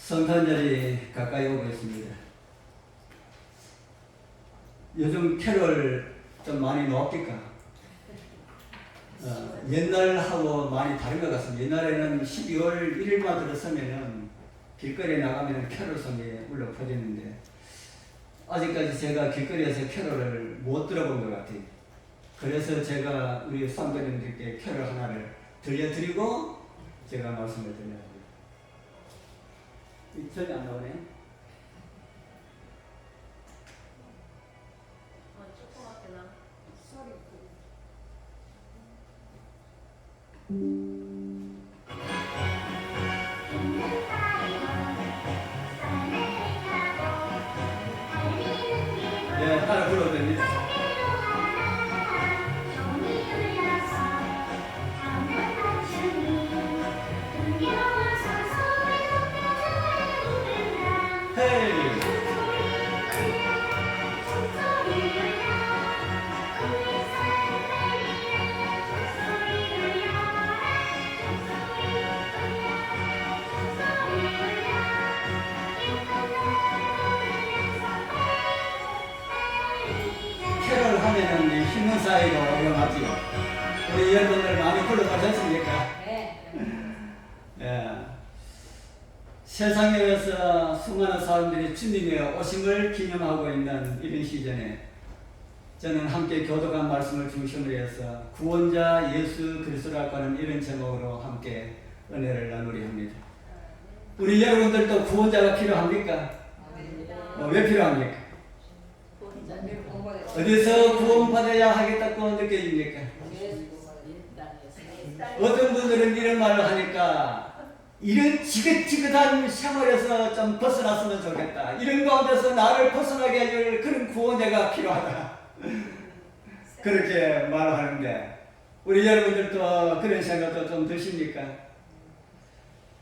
성탄절이 가까이 오고 있습니다. 요즘 캐롤 좀 많이 나옵니까? 옛날하고 많이 다른 것 같습니다. 옛날에는 12월 1일만 들어서면은 길거리에 나가면 캐롤송이 울려 퍼지는데 아직까지 제가 길거리에서 캐롤을 못 들어본 것 같아요. 그래서 제가 우리 성도님들께 캐롤 하나를 들려드리고 제가 말씀을 드려요. 전이 안 나오네. 조그맣게 나. 소리. 네, 따라 불러도 됩니다. 헤이. 캐롤 하면은 힘든 사이로 오용하지요. 우리 여러분들 많이 불러보셨습니까? 네. 예. 세상에서 수많은 사람들이 주님의 오심을 기념하고 있는 이런 시즌에 저는 함께 교독한 말씀을 중심으로 해서 구원자 예수 그리스도라고 하는 이런 제목으로 함께 은혜를 나누려 합니다. 우리 여러분들도 구원자가 필요합니까? 왜 필요합니까? 어디서 구원받아야 하겠다고 느껴집니까? 어떤 분들은 이런 말을 하니까 이런 지긋지긋한 생활에서 좀 벗어났으면 좋겠다. 이런 가운데서 나를 벗어나게 해줄 그런 구원자가 필요하다. 그렇게 말하는데 우리 여러분들도 그런 생각도 좀 드십니까?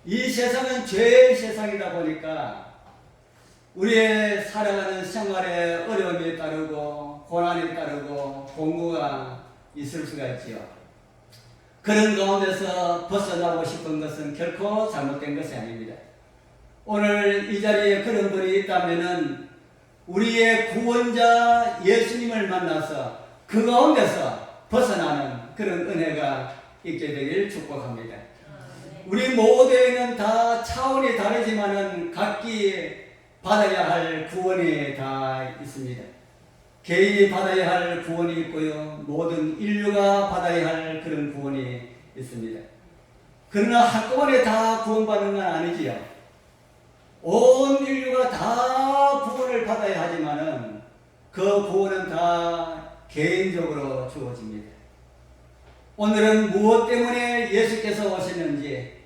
이 세상은 죄의 세상이다 보니까 우리의 살아가는 생활에 어려움이 따르고 고난이 따르고 공부가 있을 수가 있지요. 그런 가운데서 벗어나고 싶은 것은 결코 잘못된 것이 아닙니다. 오늘 이 자리에 그런 분이 있다면은 우리의 구원자 예수님을 만나서 그 가운데서 벗어나는 그런 은혜가 있게 되길 축복합니다. 우리 모두에는 다 차원이 다르지만은 각기 받아야 할 구원이 다 있습니다. 개인이 받아야 할 구원이 있고요. 모든 인류가 받아야 할 그런 구원이 있습니다. 그러나 한꺼번에 다 구원받는 건 아니지요. 온 인류가 다 구원을 받아야 하지만은 그 구원은 다 개인적으로 주어집니다. 오늘은 무엇 때문에 예수께서 오셨는지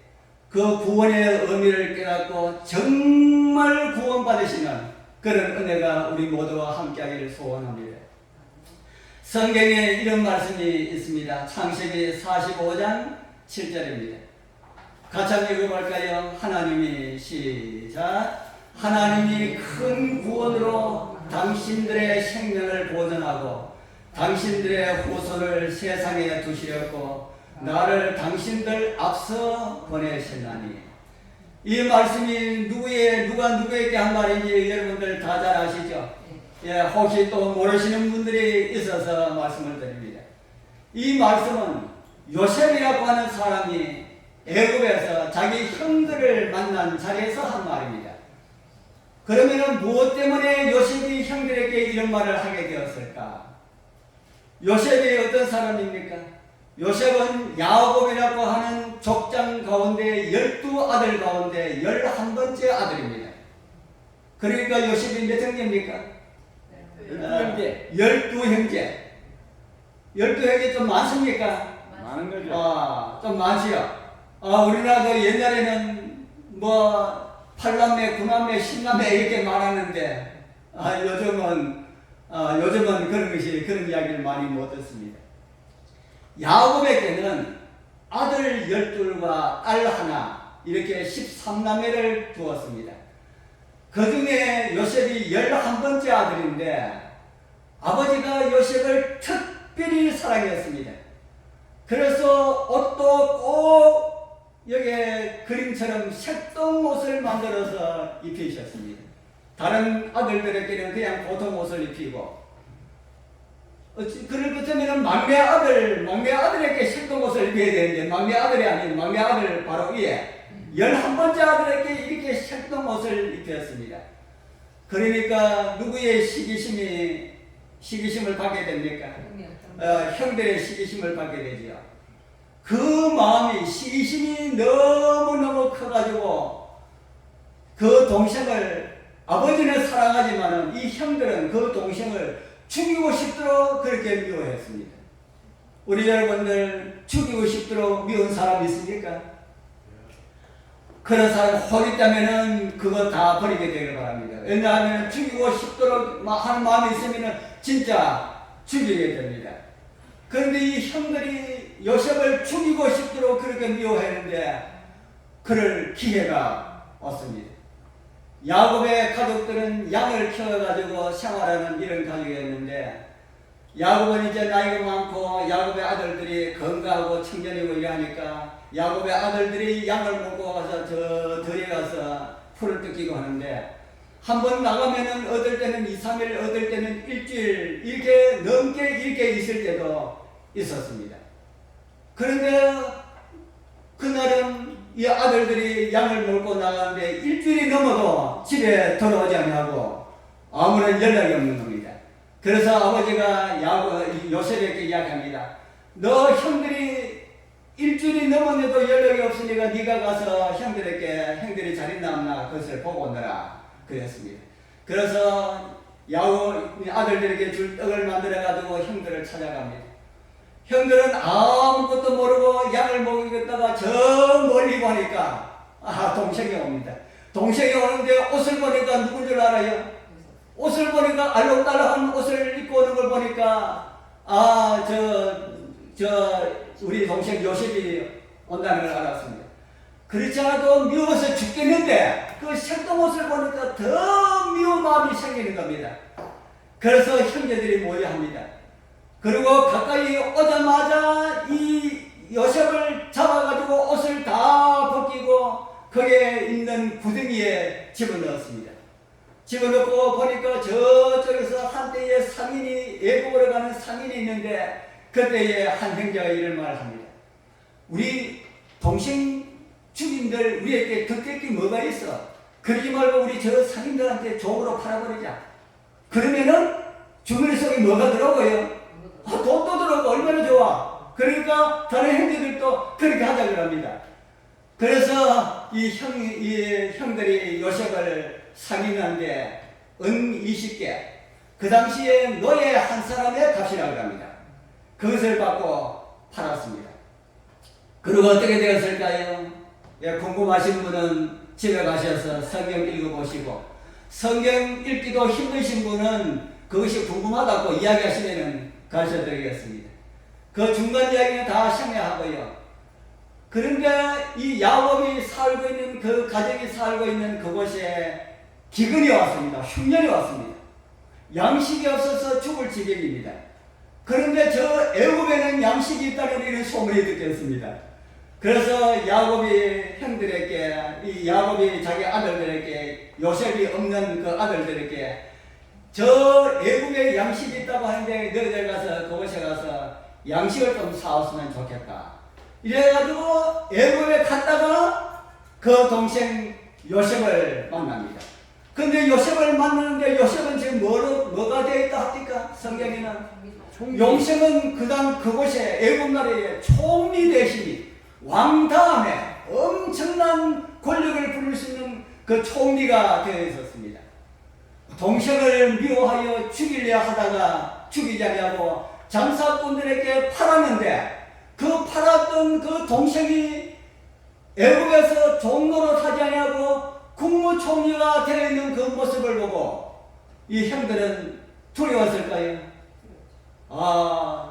그 구원의 의미를 깨닫고 정말 구원받으시는 그런 은혜가 우리 모두와 함께하기를 소원합니다. 성경에 이런 말씀이 있습니다. 창세기 45장 7절입니다. 같이 한번 읽어볼까요? 하나님이 시작. 하나님이 큰 구원으로 당신들의 생명을 보존하고 당신들의 후손을 세상에 두시렸고 나를 당신들 앞서 보내셨나니. 이 말씀이 누가 누구에게 한 말인지 여러분들 다 잘 아시죠? 예, 혹시 또 모르시는 분들이 있어서 말씀을 드립니다. 이 말씀은 요셉이라고 하는 사람이 애굽에서 자기 형들을 만난 자리에서 한 말입니다. 그러면은 무엇 때문에 요셉이 형들에게 이런 말을 하게 되었을까? 요셉이 어떤 사람입니까? 요셉은 야곱이라고 하는 족장 가운데 12아들 가운데 11번째 아들입니다. 그러니까 요셉이 몇 형제입니까? 12형제. 12형제. 12형제 좀 많습니까? 많은 거죠. 좀 많지요. 우리나라도 옛날에는 뭐 8남매, 9남매, 10남매 이렇게 말하는데 요즘은 그런 이야기를 많이 못 듣습니다. 야곱에게는 아들 12과 딸 하나 이렇게 13남매를 두었습니다. 그 중에 요셉이 11번째 아들인데 아버지가 요셉을 특별히 사랑했습니다. 그래서 옷도 꼭 여기에 그림 지금처럼 색동 옷을 만들어서 입히셨습니다. 다른 아들들에게는 그냥 보통 옷을 입히고, 그럴 것이면 막내 아들에게 색동 옷을 입혀야 되는데, 막내 아들이 아닌 막내 아들 바로 위에 11번째 아들에게 이렇게 색동 옷을 입혔습니다. 그러니까 누구의 시기심을 받게 됩니까? 형들의 시기심을 받게 되지요. 그 마음이, 시기심이 너무너무 커가지고 그 동생을, 아버지는 사랑하지만은 이 형들은 그 동생을 죽이고 싶도록 그렇게 미워했습니다. 우리 여러분들 죽이고 싶도록 미운 사람 있습니까? 그런 사람 혹 있다면은 그거 다 버리게 되길 바랍니다. 왜냐하면 죽이고 싶도록 하는 마음이 있으면은 진짜 죽이게 됩니다. 그런데 이 형들이 요셉을 죽이고 싶도록 그렇게 미워했는데 그럴 기회가 없습니다. 야곱의 가족들은 양을 키워가지고 생활하는 이런 가족이었는데, 야곱은 이제 나이가 많고 야곱의 아들들이 건강하고 청년이고 이러니까 야곱의 아들들이 양을 먹고 가서 저 들에 가서 풀을 뜯기고 하는데, 한 번 나가면은 얻을 때는 2, 3일, 얻을 때는 일주일 이렇게 넘게 이렇게 있을 때도 있었습니다. 그런데 그날은 이 아들들이 양을 몰고 나가는데 일주일이 넘어도 집에 돌아오지 않냐고 아무런 연락이 없는 겁니다. 그래서 아버지가 요셉에게 이야기합니다. 너 형들이 일주일이 넘었는데도 연락이 없으니까 네가 가서 형들이 잘 있나 없나 그것을 보고 오너라 그랬습니다. 그래서 아들들에게 줄 떡을 만들어가지고 형들을 찾아갑니다. 형들은 아무것도 모르고 양을 먹이겠다가 저 멀리 보니까 동생이 옵니다. 동생이 오는데 옷을 보니까 누군 줄 알아요? 옷을 보니까 알록달록한 옷을 입고 오는 걸 보니까 우리 동생 요셉이 온다는 걸 알았습니다. 그렇지 않아도 미워서 죽겠는데 그 색동 옷을 보니까 더 미운 마음이 생기는 겁니다. 그래서 형제들이 모여합니다. 그리고 가까이 오자마자 이 요셉을 잡아가지고 옷을 다 벗기고 거기에 있는 구덩이에 집어넣었습니다. 집어넣고 보니까 저쪽에서 한때의 상인이, 애국으로 가는 상인이 있는데 그때에 한 형제가 이런 말을 합니다. 우리 동생 주민들 우리에게 덕될 게 뭐가 있어? 그러지 말고 우리 저 상인들한테 종으로 팔아버리자. 그러면은 주머니 속에 뭐가 들어오고요? 돈도 들어오고 얼마나 좋아. 그러니까 다른 형제들도 그렇게 하자고 합니다. 그래서 이 형들이 요셉을 상인한데 은 20개, 그 당시에 노예 한 사람의 값이라고 합니다. 그것을 받고 팔았습니다. 그리고 어떻게 되었을까요? 궁금하신 분은 집에 가셔서 성경 읽어보시고, 성경 읽기도 힘드신 분은 그것이 궁금하다고 이야기하시면 가르쳐드리겠습니다. 그 중간 이야기는 다 생략하고요. 그런데 이 야곱이 살고 있는 그 가족이 살고 있는 그곳에 기근이 왔습니다. 흉년이 왔습니다. 양식이 없어서 죽을 지경입니다. 그런데 저 애굽에는 양식이 있다는 이런 소문이 듣겠습니다. 그래서 야곱이 형들에게, 이 야곱이 자기 아들들에게, 요셉이 없는 그 아들들에게 저 애국에 양식이 있다고 하는데 너희들 가서 그곳에 가서 양식을 좀 사왔으면 좋겠다. 이래가지고 애국에 갔다가 그 동생 요셉을 만납니다. 근데 요셉을 만나는데 요셉은 지금 뭐가 되어 있다 합니까? 성경에는 요셉은 그곳에 애국 나라의 총리 대신이 왕 다음에 엄청난 권력을 부릴 수 있는 그 총리가 되어 있었습니다. 동생을 미워하여 죽이려 하다가 죽이지 않냐고 장사꾼들에게 팔았는데 그 팔았던 그 동생이 애국에서 종로로 타지 않냐고 국무총리가 되어 있는 그 모습을 보고 이 형들은 두려웠을까요?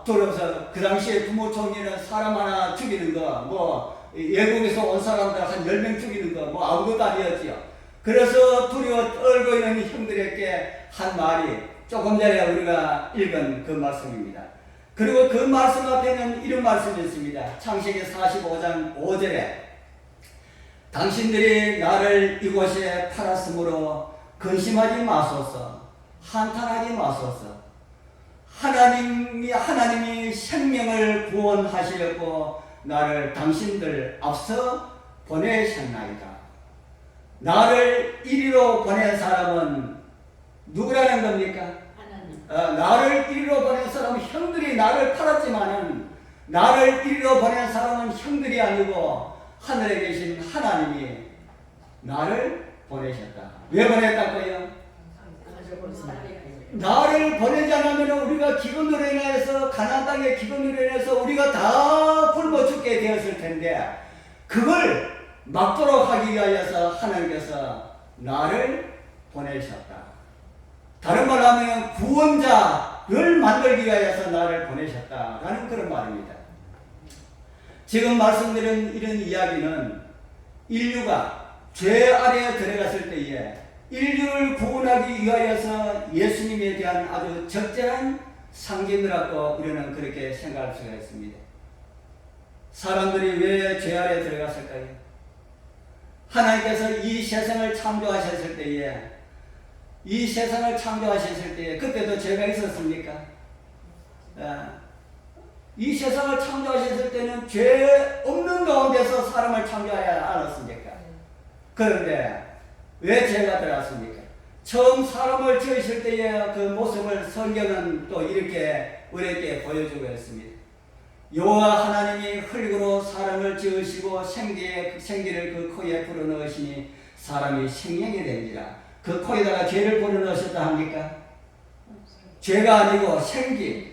두려워서 그 당시에 국무총리는 사람 하나 죽이는 거, 외국에서 온 사람들 한 10명 죽이는 거, 아무것도 아니었지요. 그래서 두려워 떨고 있는 형들에게 한 말이 조금 전에 우리가 읽은 그 말씀입니다. 그리고 그 말씀 앞에는 이런 말씀이 있습니다. 창세기 45장 5절에 당신들이 나를 이곳에 팔았으므로 근심하지 마소서. 한탄하지 마소서. 하나님이 생명을 구원하시려고 나를 당신들 앞서 보내셨나이다. 나를 이리로 보낸 사람은 누구라는 겁니까? 나를 이리로 보낸 사람은 형들이 나를 팔았지만은 나를 이리로 보낸 사람은 형들이 아니고 하늘에 계신 하나님이 나를 보내셨다. 왜 보냈다고요? 나를 보내지 않으면 우리가 기근으로 인해서 가나안 땅의 기근으로 인해서 우리가 다 굶어 죽게 되었을 텐데 그걸 막도록 하기 위하여서 하나님께서 나를 보내셨다. 다른 말로 하면 구원자를 만들기 위하여서 나를 보내셨다라는 그런 말입니다. 지금 말씀드린 이런 이야기는 인류가 죄 아래에 들어갔을 때에 인류를 구원하기 위하여서 예수님에 대한 아주 적절한 상징이라고 우리는 그렇게 생각할 수가 있습니다. 사람들이 왜 죄 아래에 들어갔을까요? 하나님께서 이 세상을 창조하셨을 때에 그때도 죄가 있었습니까? 이 세상을 창조하셨을 때는 죄 없는 가운데서 사람을 창조하지 않았습니까? 그런데 왜 죄가 들어왔습니까? 처음 사람을 지으실 때의 그 모습을 성경은 또 이렇게 우리에게 보여주고 있습니다. 여호와 하나님이 흙으로 사람을 지으시고 생기를 그 코에 불어넣으시니 사람이 생명이 되니라. 그 코에다가 죄를 불어넣으셨다 합니까? 죄가 아니고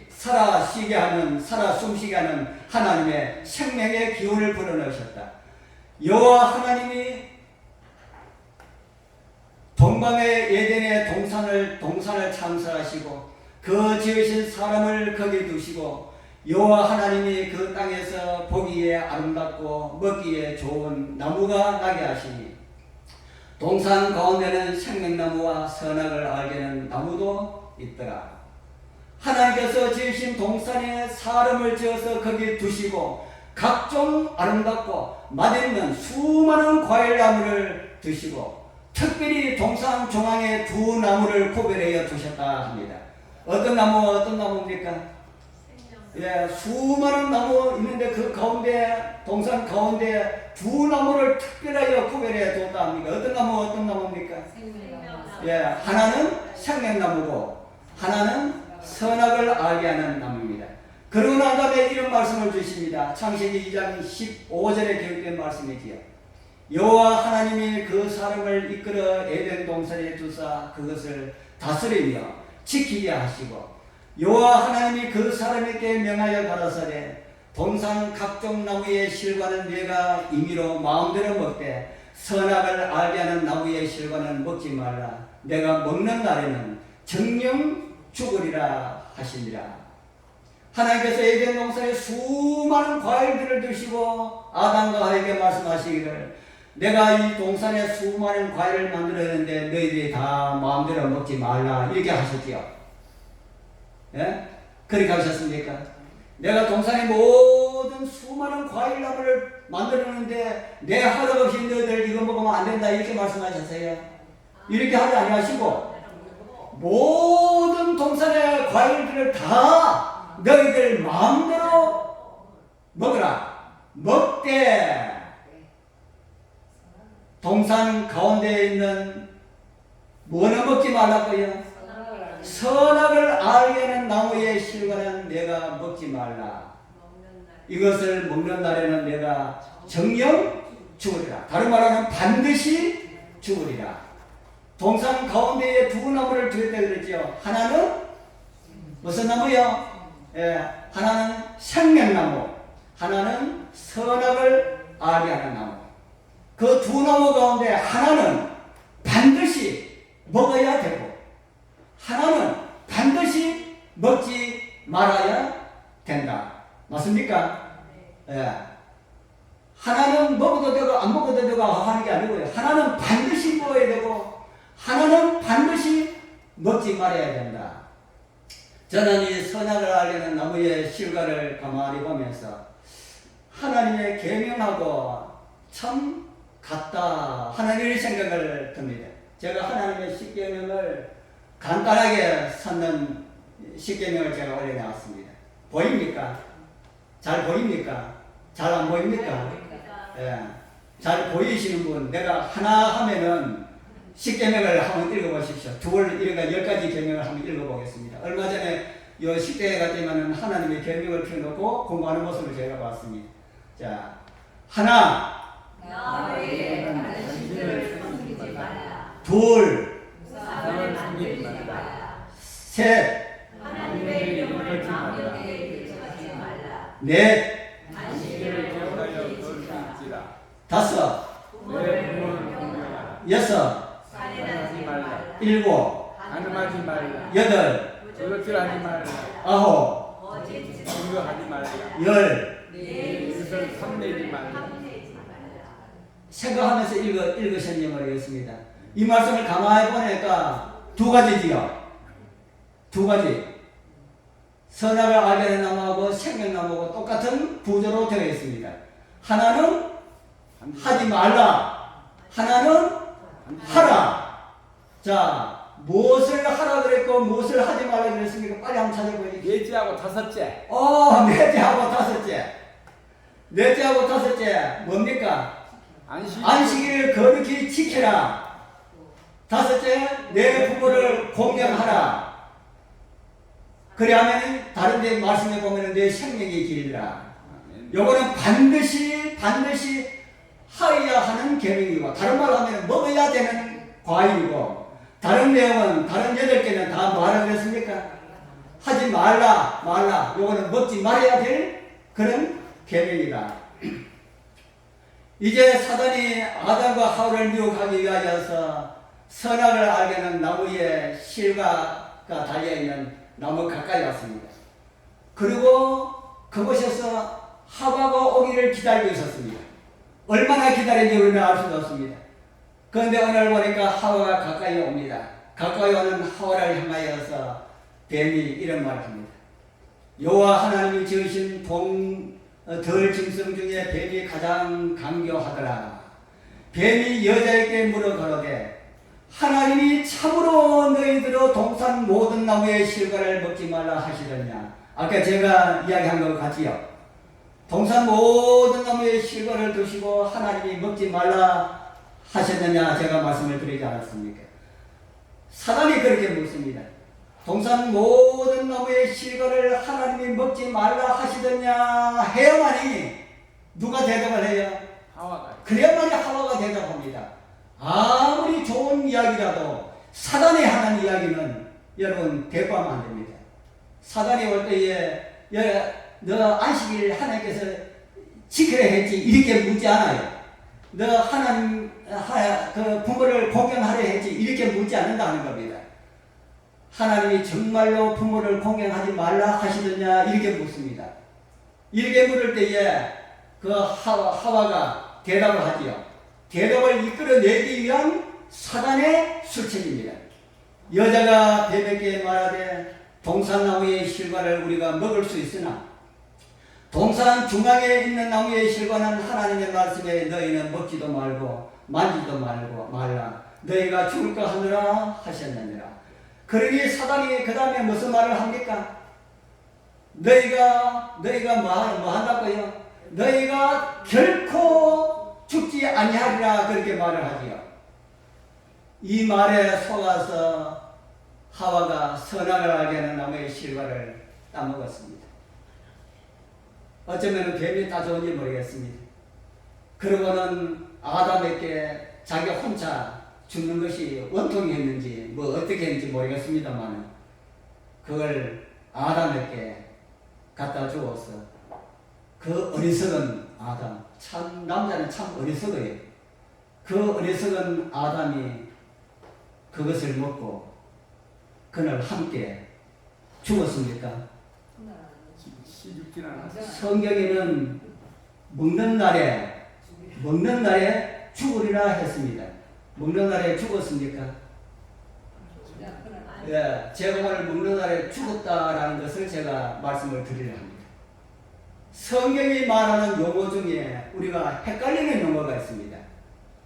살아 숨쉬게 하는 하나님의 생명의 기운을 불어넣으셨다. 여호와 하나님이 동방의 에덴의 동산을 창설하시고 그 지으신 사람을 거기 두시고 여호와 하나님이 그 땅에서 보기에 아름답고 먹기에 좋은 나무가 나게 하시니 동산 가운데는 생명나무와 선악을 알게 하는 나무도 있더라. 하나님께서 지으신 동산에 사람을 지어서 거기 두시고 각종 아름답고 맛있는 수많은 과일나무를 두시고 특별히 동산 중앙에 두 나무를 구별하여 두셨다 합니다. 어떤 나무입니까? 수많은 나무 있는데 그 가운데 동산 가운데 두 나무를 특별하여 구별해 뒀다 합니까? 어떤 나무입니까? 하나는 생명나무고 하나는 선악을 알게 하는 나무입니다. 그러고 난 다음에 이런 말씀을 주십니다. 창세기 2장 15절에 기록된 말씀이지요. 여호와 하나님이 그 사람을 이끌어 에덴 동산에 두사 그것을 다스리며 지키게 하시고 여호와 하나님이 그 사람에게 명하여 가라사대 동산 각종 나무의 실과는 내가 임의로 마음대로 먹되 선악을 알게 하는 나무의 실과는 먹지 말라. 내가 먹는 날에는 정령 죽으리라 하시니라. 하나님께서 에덴 동산에 수많은 과일들을 드시고 아담과 하에게 말씀하시기를 내가 이 동산에 수많은 과일을 만들었는데 너희들이 다 마음대로 먹지 말라 이렇게 하셨지요. 예? 그렇게 하셨습니까? 내가 동산의 모든 수많은 과일나무를 만들었는데 내 허락 없이 너희들 이거 먹으면 안 된다 이렇게 말씀하셨어요. 이렇게 하지 아니하시고 모든 동산의 과일들을 다 너희들 마음대로 먹으라. 먹되 동산 가운데에 있는 뭐는 먹지 말라고요? 선악을 알게 하는 나무의 실과는 내가 먹지 말라. 이것을 먹는 날에는 내가 정령 죽으리라. 다른 말하면 반드시 죽으리라. 동산 가운데에 두 나무를 두었다 그랬죠. 하나는 무슨 나무요? 하나는 생명나무, 하나는 선악을 알게 하는 나무. 그 두 나무 가운데 하나는 반드시 먹어야 되고 하나는 반드시 먹지 말아야 된다. 맞습니까? 하나는 먹어도 되고 안 먹어도 되고 하는 게 아니고요. 하나는 반드시 먹어야 되고 하나는 반드시 먹지 말아야 된다. 저는 이 선악을 알려는 나무의 실과를 가만히 보면서 하나님의 계명하고 참 같다 하는 이런 생각을 듭니다. 제가 하나님의 십계명을 간단하게 찾는 십계명을 제가 올려놨습니다. 보입니까? 잘 보입니까? 잘 안 보입니까? 예. 잘 보이시는 분, 내가 하나 하면은 십계명을 한번 읽어보십시오. 둘, 이러니까 10가지 계명을 한번 읽어보겠습니다. 얼마 전에 요 10대에 갔더니만은 하나님의 계명을 펴놓고 공부하는 모습을 제가 봤습니다. 자, 하나, 나 외에 다른 신들을 섬기지 말라. 둘, 우상을 만들지 말라. 셋, 하나님의 이름을 망령되게 일컬지 말라. 넷, 안식일을 기억하여 지키라. 지키라. 다섯, 부모를 경외하라. 여섯, 살인하지 말라. 일곱, 간음하지 말라. 여덟, 도둑질하지 말라. 아홉, 거짓 증거하지 말라. 열. 내 이웃을 탐내지 말라. 탐내지 말라. 생각하면서 읽으셨니 모르겠습니다. 이 말씀을 가만히 보니까 두 가지지요. 두 가지. 선악을 알게 된 나무하고 생명나무하고 똑같은 구조로 되어 있습니다. 하나는 하지 말라. 하나는 하라. 자, 무엇을 하라 그랬고 무엇을 하지 말라 그랬습니까? 빨리 한번 찾아보여주세요. 예지하고 다섯째. 넷째하고 다섯째. 넷째하고 다섯째 뭡니까? 안식일을 거룩히 지켜라. 다섯째, 내 부모를 공경하라. 그래야면 다른 데 말씀해 보면 내 생명이 길리라. 요거는 반드시 하여야 하는 계명이고, 다른 말로 하면 먹어야 되는 과일이고, 다른 내용은 다른 8개는 다 뭐라 그랬습니까? 하지 말라. 요거는 먹지 말아야 될 그런 계명이다. 이제 사단이 아담과 하와를 미혹하기 위하여서 선악을 알게 하는 나무에 실과가 달려있는 나무 가까이 왔습니다. 그리고 그곳에서 하와가 오기를 기다리고 있었습니다. 얼마나 기다린지 우리는 알 수도 없습니다. 그런데 오늘 보니까 하와가 가까이 옵니다. 가까이 오는 하와를 향하여서 뱀이 이런 말을 합니다. 여호와 하나님이 지으신 덜 짐승 중에 뱀이 가장 강교하더라. 뱀이 여자에게 물어가로되 하나님이 참으로 너희들로 동산 모든 나무의 실과를 먹지 말라 하시더냐. 아까 제가 이야기한 것 같지요. 동산 모든 나무의 실과를 드시고 하나님이 먹지 말라 하셨느냐 제가 말씀을 드리지 않았습니까? 사단이 그렇게 묻습니다. 동산 모든 나무의 실과를 하나님이 먹지 말라 하시더냐 해야만이 누가 대답을 해요? 하와가. 그래야만이 하와가 대답합니다. 아무리 좋은 이야기라도 사단이 하는 이야기는 여러분 대꾸하면 안 됩니다. 사단이 올 때에 너 안식일 하나님께서 지키라 했지 이렇게 묻지 않아요. 너 하나님 그 부모를 공경하려 했지 이렇게 묻지 않는다는 겁니다. 하나님이 정말로 부모를 공경하지 말라 하시느냐 이렇게 묻습니다. 이렇게 물을 때에 그 하와가 대답을 하지요. 대답을 이끌어내기 위한 사단의 술책입니다. 여자가 뱀에게 말하되 동산나무의 실과를 우리가 먹을 수 있으나 동산 중앙에 있는 나무의 실과는 하나님의 말씀에 너희는 먹지도 말고 만지도 말라. 너희가 죽을까 하느라 하셨느니라. 그러니 사단이 그 다음에 무슨 말을 합니까? 너희가 뭐 한다고요? 너희가 결코 죽지 아니하리라 그렇게 말을 하지요. 이 말에 속아서 하와가 선악을 알게 하는 나무의 실과를 따먹었습니다. 어쩌면 뱀이 따져온지 모르겠습니다. 그러고는 아담에게 자기 혼자 죽는 것이 원통이었는지 뭐 어떻게 했는지 모르겠습니다만 그걸 아담에게 갖다 주어서 그 어리석은 아담, 참 남자는 참 어리석어요. 그 어리석은 아담이 그것을 먹고 그날 함께 죽었습니까? 죽진 않았어. 성경에는 먹는 날에 죽으리라 했습니다. 먹는 날에 죽었습니까? 예, 제가 오늘 먹는 날에 죽었다라는 것을 제가 말씀을 드리려 합니다. 성경이 말하는 용어 중에 우리가 헷갈리는 용어가 있습니다.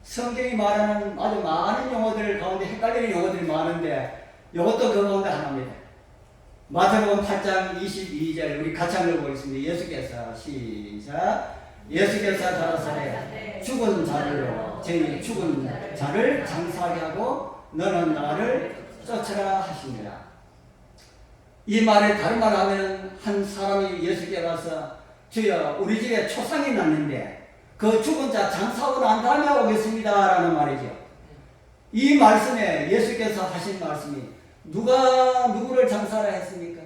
성경이 말하는 아주 많은 용어들 가운데 헷갈리는 용어들이 많은데 이것도 그 가운데 하나입니다. 마태복음 8장 22절 우리 같이 한번 보겠습니다. 예수께서 시작. 예수께서 가라사대 죽은 자들로 저희 죽은 자를 장사하게 하고 너는 나를 쫓으라 하십니다. 이 말에 다른 말 하면 한 사람이 예수께 가서 주여 우리 집에 초상이 났는데 그 죽은 자 장사하고 난 다음에 오겠습니다 라는 말이죠. 이 말씀에 예수께서 하신 말씀이 누가 누구를 장사하라 했습니까?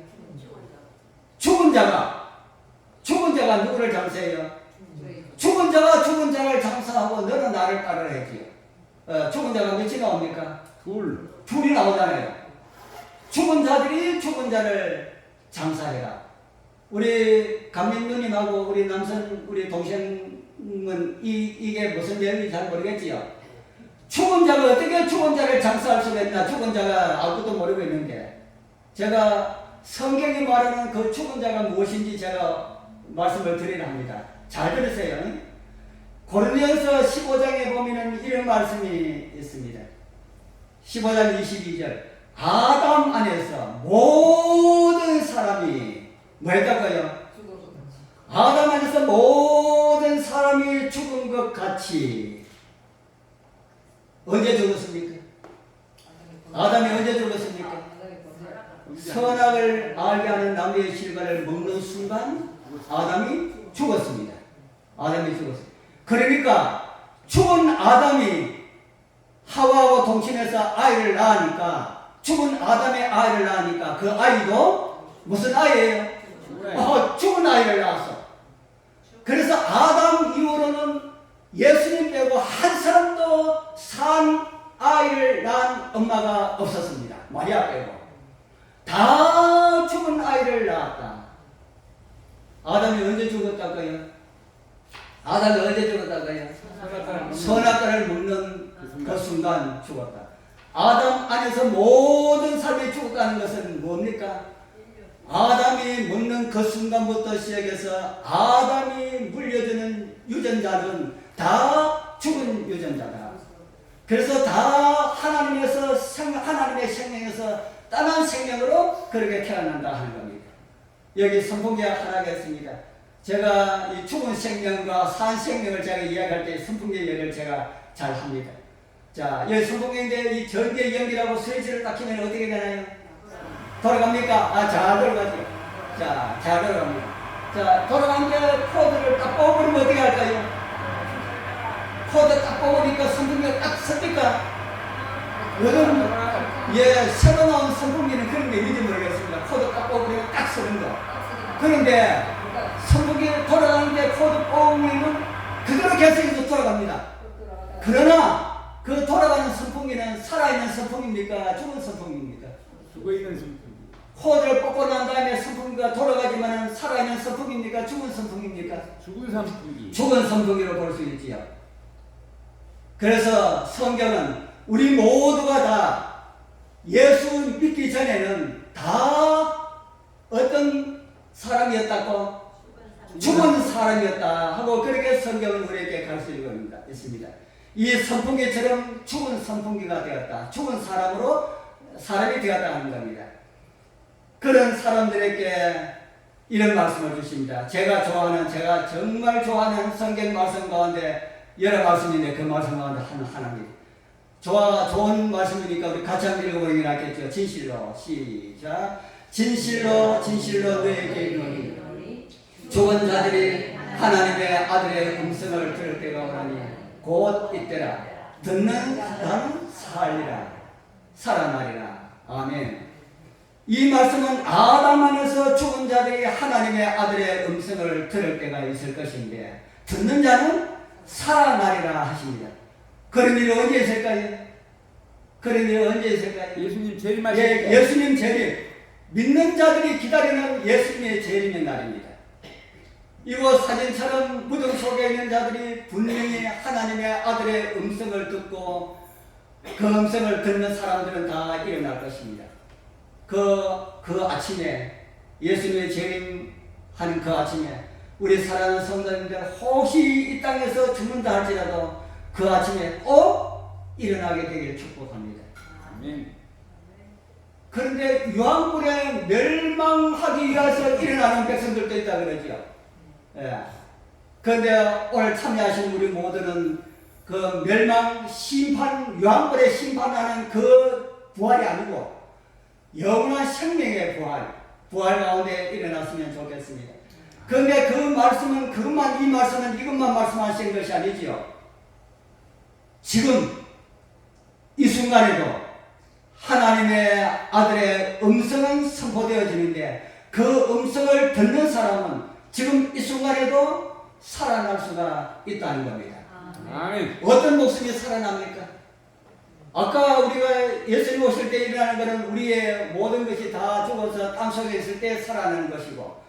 죽은 자가 누구를 장사해요? 죽은 자가 죽은 자를 장사하고 너는 나를 따르라 했지요. 죽은 자가 몇이 나옵니까? 둘이 나오잖아요. 죽은 자들이 죽은 자를 장사해라. 우리 감독 누님하고 우리 남선 우리 동생은 이게 무슨 내용인지 잘 모르겠지요. 죽은 자가 어떻게 죽은 자를 장사할 수가 있나? 죽은 자가 아무것도 모르고 있는데 제가 성경이 말하는 그 죽은 자가 무엇인지 제가 말씀을 드리려 합니다. 잘 들으세요. 고린도전서 15장에 보면은 이런 말씀이 있습니다. 15장 22절 아담 안에서 모든 사람이 뭐 했다고요? 아담 안에서 모든 사람이 죽은 것 같이 언제 죽었습니까? 아담이 언제 죽었습니까? 선악을 알게 하는 나무의 실과를 먹는 순간 아담이 죽었습니다. 아담이 죽었습니다. 그러니까 죽은 아담이 하와하고 동침해서 아이를 낳으니까 죽은 아담의 아이를 낳으니까 그 아이도 무슨 아이예요? 죽은 아이를 낳았어. 그래서 아담 이후로는 예수님 빼고 한 사람도 산 아이를 낳은 엄마가 없었습니다. 마리아 빼고 다 죽은 아이를 낳았다. 아담이 언제 죽었다고요? 아담이 언제 죽었다고요? 선악과를 먹는 그 순간 죽었다. 아담 안에서 모든 사람이 죽었다는 것은 뭡니까? 아담이 먹는 그 순간부터 시작해서 아담이 물려주는 유전자는 다 죽은 유전자다. 그래서 다 하나님의 생명에서 떠난 생명으로 그렇게 태어난다 하는 겁니다. 여기 선풍기가 하나겠습니다. 제가 이 죽은 생명과 산 생명을 제가 이야기할 때 선풍기 얘기를 제가 잘 합니다. 자, 여기 선풍기인데 이 전기 연기라고 스위치를 딱 키면 어떻게 되나요? 돌아갑니까? 잘 돌아가죠. 자, 잘 돌아갑니다. 자, 돌아가는데 코드를 딱 뽑으면 어떻게 할까요? 코드 딱 뽑으니까 선풍기가 딱 섭니까? 요즘 새로 나온 선풍기는 그런 게 있는지 모르겠습니다. 코드 딱 뽑으면 딱 서는 거. 그런데 선풍기 돌아가는데 코드 뽑으면 그대로 계속해서 돌아갑니다. 그러나 그 돌아가는 선풍기는 살아있는 선풍기입니까? 죽은 선풍기입니까? 죽어있는 선풍기. 코드를 뽑고 난 다음에 선풍기가 돌아가지만 살아있는 선풍기입니까? 죽은 선풍기입니까? 죽은 선풍기. 죽은 선풍기로 볼 수 있지요. 그래서 성경은 우리 모두가 다 예수 믿기 전에는 다 어떤 사람이었다고? 죽은 사람이었다 하고 그렇게 성경은 우리에게 가르치고 있습니다. 이 선풍기처럼 죽은 선풍기가 되었다. 죽은 사람으로 사람이 되었다 하는 겁니다. 그런 사람들에게 이런 말씀을 주십니다. 제가 정말 좋아하는 성경 말씀 가운데 여러 말씀인데 그 말씀 가운데 하나입니다. 좋은 말씀이니까 우리 같이 한번 읽어보는 게 낫겠죠. 진실로 시작. 진실로 너에게 이르노니 죽은 자들이 하나님의 아들의 음성을 들을 때가 오라니 곧 이때라. 듣는 자는 살아나리라. 아멘. 이 말씀은 아담 안에서 죽은 자들이 하나님의 아들의 음성을 들을 때가 있을 것인데 듣는 자는 살아나리라 하십니다. 그런 일이 언제 있을까요? 예수님 재림하실 때. 예수님 재림. 믿는 자들이 기다리는 예수님의 재림의 날입니다. 이곳 사진처럼 무덤 속에 있는 자들이 분명히 하나님의 아들의 음성을 듣고 그 음성을 듣는 사람들은 다 일어날 것입니다. 그 아침에 예수님의 재림하는 그 아침에 우리 사랑하는 성도님들 혹시 이 땅에서 죽는다 할지라도 그 아침에 꼭 일어나게 되기를 축복합니다. 아멘. 그런데 유황불에 멸망하기 위해서 일어나는 백성들도 있다 그러죠. 예. 그런데 오늘 참여하신 우리 모두는 그 멸망 심판, 유황불에 심판하는 그 부활이 아니고 영원한 생명의 부활 가운데 일어났으면 좋겠습니다. 그런데 그 말씀은 이 말씀은 이것만 말씀하시는 것이 아니지요. 지금 이 순간에도 하나님의 아들의 음성은 선포되어지는데 그 음성을 듣는 사람은 지금 이 순간에도 살아날 수가 있다는 겁니다. 아멘. 어떤 목숨이 살아납니까? 아까 우리가 예수님 오실 때 일어나는 것은 우리의 모든 것이 다 죽어서 땅속에 있을 때 살아나는 것이고,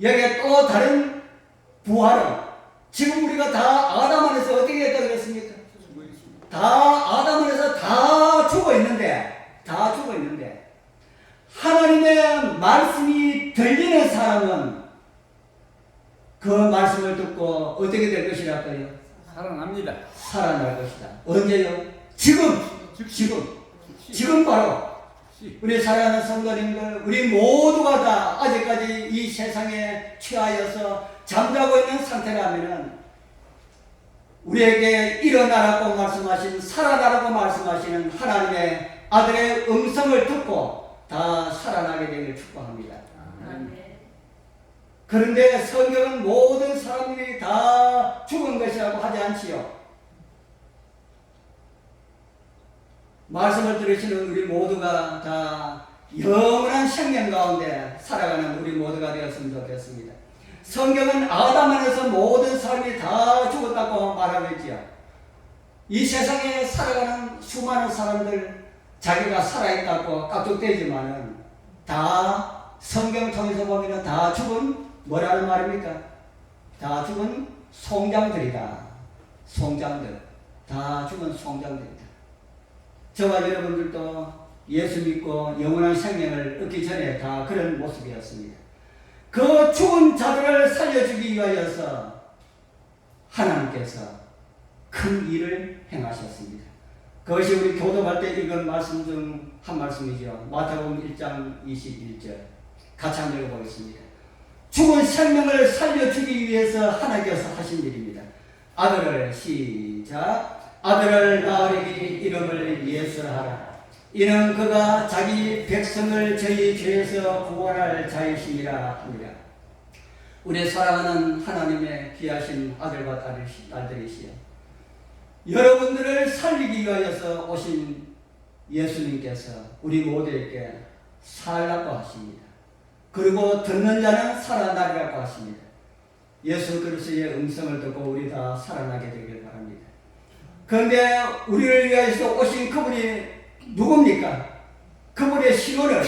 여기에 또 다른 부활은 지금 우리가 다 아담 안에서 어떻게 됐다고 그랬습니까? 다 아담 안에서 다 죽어 있는데 하나님의 말씀이 들리는 사람은 그 말씀을 듣고 어떻게 될 것이랄까요? 살아납니다. 살아날 것이다. 언제요? 지금 바로 우리 사랑하는 성도님들, 우리 모두가 다 아직까지 이 세상에 취하여서 잠자고 있는 상태라면은 우리에게 일어나라고 말씀하신, 살아나라고 말씀하시는 하나님의 아들의 음성을 듣고 다 살아나게 되길 축복합니다. 그런데 성경은 모든 사람들이 다 죽은 것이라고 하지 않지요. 말씀을 들으시는 우리 모두가 다 영원한 생명 가운데 살아가는 우리 모두가 되었으면 좋겠습니다. 성경은 아담 안에서 모든 사람이 다 죽었다고 말하고 있지요. 이 세상에 살아가는 수많은 사람들 자기가 살아있다고 깍둑대지만은 다 성경 통해서 보면 다 죽은 뭐라는 말입니까? 다 죽은 송장들이다. 송장들. 다 죽은 송장들이다. 저와 여러분들도 예수 믿고 영원한 생명을 얻기 전에 다 그런 모습이었습니다. 그 죽은 자들을 살려주기 위하여서 하나님께서 큰 일을 행하셨습니다. 그것이 우리 교독할 때 읽은 말씀 중 한 말씀이죠. 마태복음 1장 21절 같이 한번 읽어보겠습니다. 죽은 생명을 살려주기 위해서 하나님께서 하신 일입니다. 아들을 시작. 아들을 낳으리니 이름을 예수하라. 이는 그가 자기 백성을 저희 죄에서 구원할 자이심이라 합니다. 우리 사랑하는 하나님의 귀하신 아들과 딸들이시여, 여러분들을 살리기 위하여서 오신 예수님께서 우리 모두에게 살라고 하십니다. 그리고 듣는 자는 살아나리라고 하십니다. 예수 그리스도의 음성을 듣고 우리 다 살아나게 되길 바랍니다. 그런데 우리를 위하여서 오신 그분이 누굽니까? 그분의 신호를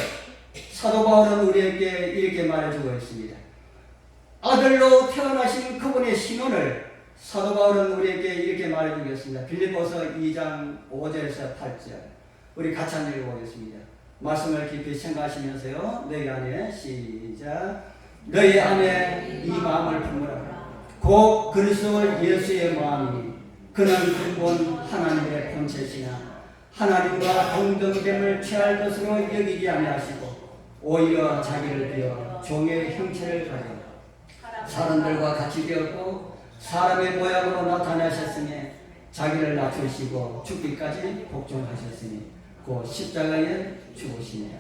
사도 바울은 우리에게 이렇게 말해주고 있습니다. 아들로 태어나신 그분의 신호를 사도 바울은 우리에게 이렇게 말해주겠습니다. 빌립보서 2장 5절에서 8절 우리 같이 한번 읽어보겠습니다. 말씀을 깊이 생각하시면서요. 너희 안에 시작. 너희 안에 이 마음을 품으라. 곧 그리스도 예수의 마음이니 그는 근본 하나님의 본체시나 하나님과 동등됨을 취할 것으로 여기지 아니하시고 오히려 자기를 비워 종의 형체를 가져 사람들과 같이 되었고 사람의 모양으로 나타나셨으니 자기를 낮추시고 죽기까지 복종하셨으니 그 십자가에 죽으시니라.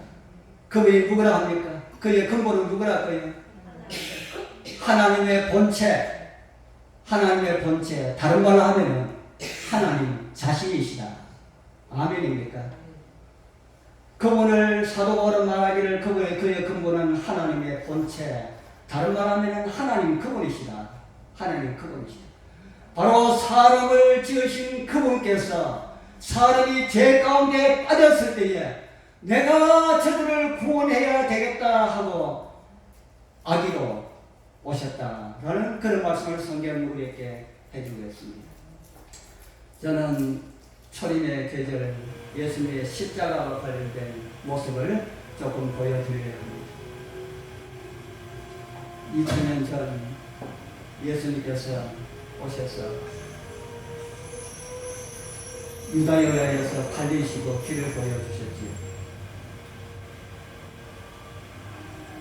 그분이 누구라 합니까? 그의 근본은 누구라 할까요? 하나님의 본체, 다른 말로 하면은 하나님 자신이시다. 아멘입니까? 그분을 사도 바울은 말하기를 그의 근본은 하나님의 본체, 다른 말로 하면은 하나님 그분이시다. 바로 사람을 지으신 그분께서 사람이 죄 가운데 빠졌을 때에 내가 저들을 구원해야 되겠다 하고 아기로 오셨다라는 그런 말씀을 성경은 우리에게 해주고 있습니다. 저는 초림의 계절 예수님의 십자가와 관련된 모습을 조금 보여드리려고 합니다. 2000년 전 예수님께서 오셔서 유다여야에서 달리시고 길을 보여주셨지요.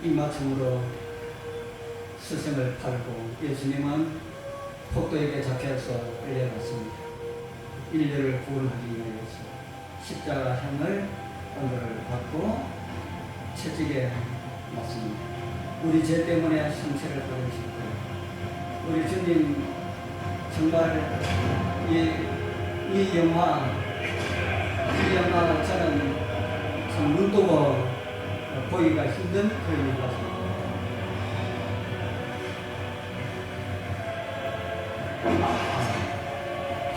입맞춤으로 스승을 팔고 예수님은 폭도에게 잡혀서 끌려갔습니다. 인류를 구원하기 위해서 십자가형을 언도를 받고 채찍에 맞습니다. 우리 죄 때문에 상처를 받으셨고 우리 주님 정말 이 영화 저는 참 눈뜨고 보기가 힘든 그런 영화입니다.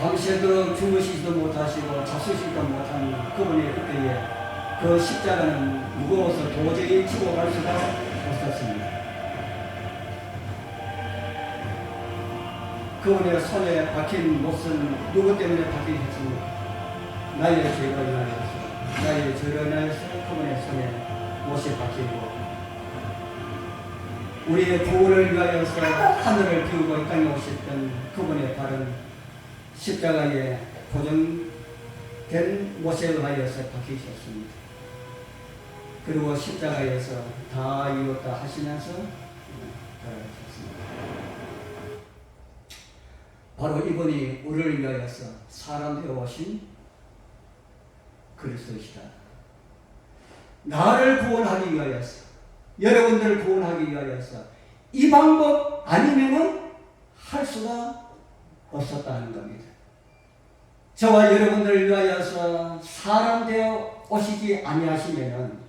밤새도록 주무시지도 못하시고 잡수시지도 못한 그분의 그때에 그 십자가는 무거워서 도저히 지고 갈 수가 없었습니다. 그분의 손에 박힌 못은 누구 때문에 박히셨습니까? 나의 죄로 인하여서, 나의 죄로 인하여서 그분의 손에 못이 박히고 우리의 구원을 위하여서 하늘을 비우고 이 땅에 오셨던 그분의 발은 십자가에 고정된 못에 의하여서 박히셨습니다. 그리고 십자가에서 다 이뤘다 하시면서 돌아가셨습니다. 바로 이분이 우리를 위하여서 사람 되어 오신 그리스도시다. 나를 구원하기 위하여서, 여러분들을 구원하기 위하여서 이 방법 아니면은 할 수가 없었다는 겁니다. 저와 여러분들을 위하여서 사람 되어 오시지 아니하시면은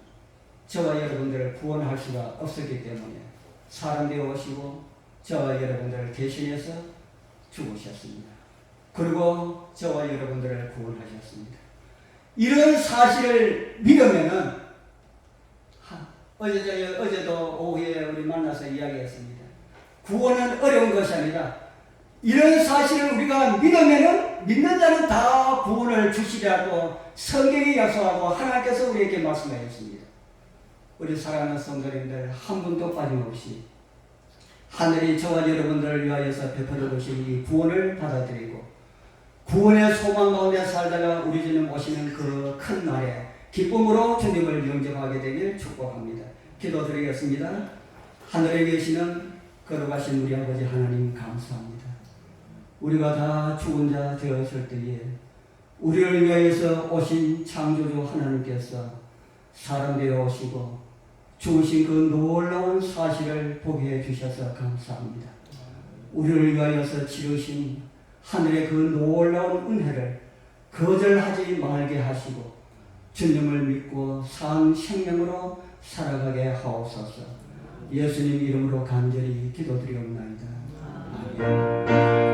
저와 여러분들을 구원할 수가 없었기 때문에 사람 되어 오시고 저와 여러분들을 대신해서 죽으셨습니다. 그리고 저와 여러분들을 구원하셨습니다. 이런 사실을 믿으면은 어제도 오후에 우리 만나서 이야기했습니다. 구원은 어려운 것이 아니라 이런 사실을 우리가 믿으면은 믿는 자는 다 구원을 주시리라고 성경이 약속하고 하나님께서 우리에게 말씀하셨습니다. 우리 사랑하는 성도님들 한 분도 빠짐없이 하늘이 저와 여러분들을 위하여서 베풀어 주신 이 구원을 받아들이고 구원의 소망 가운데 살다가 우리 주님 오시는 그 큰 날에 기쁨으로 주님을 영접하게 되길 축복합니다. 기도드리겠습니다. 하늘에 계시는 거룩하신 우리 아버지 하나님 감사합니다. 우리가 다 죽은 자 되었을 때에 우리를 위하여서 오신 창조주 하나님께서 사람 되어 오시고 죽으신 그 놀라운 사실을 보게 해주셔서 감사합니다. 우리를 위하여서 치르신 하늘의 그 놀라운 은혜를 거절하지 말게 하시고 주님을 믿고 산 생명으로 살아가게 하옵소서. 예수님 이름으로 간절히 기도드리옵나이다. 아멘.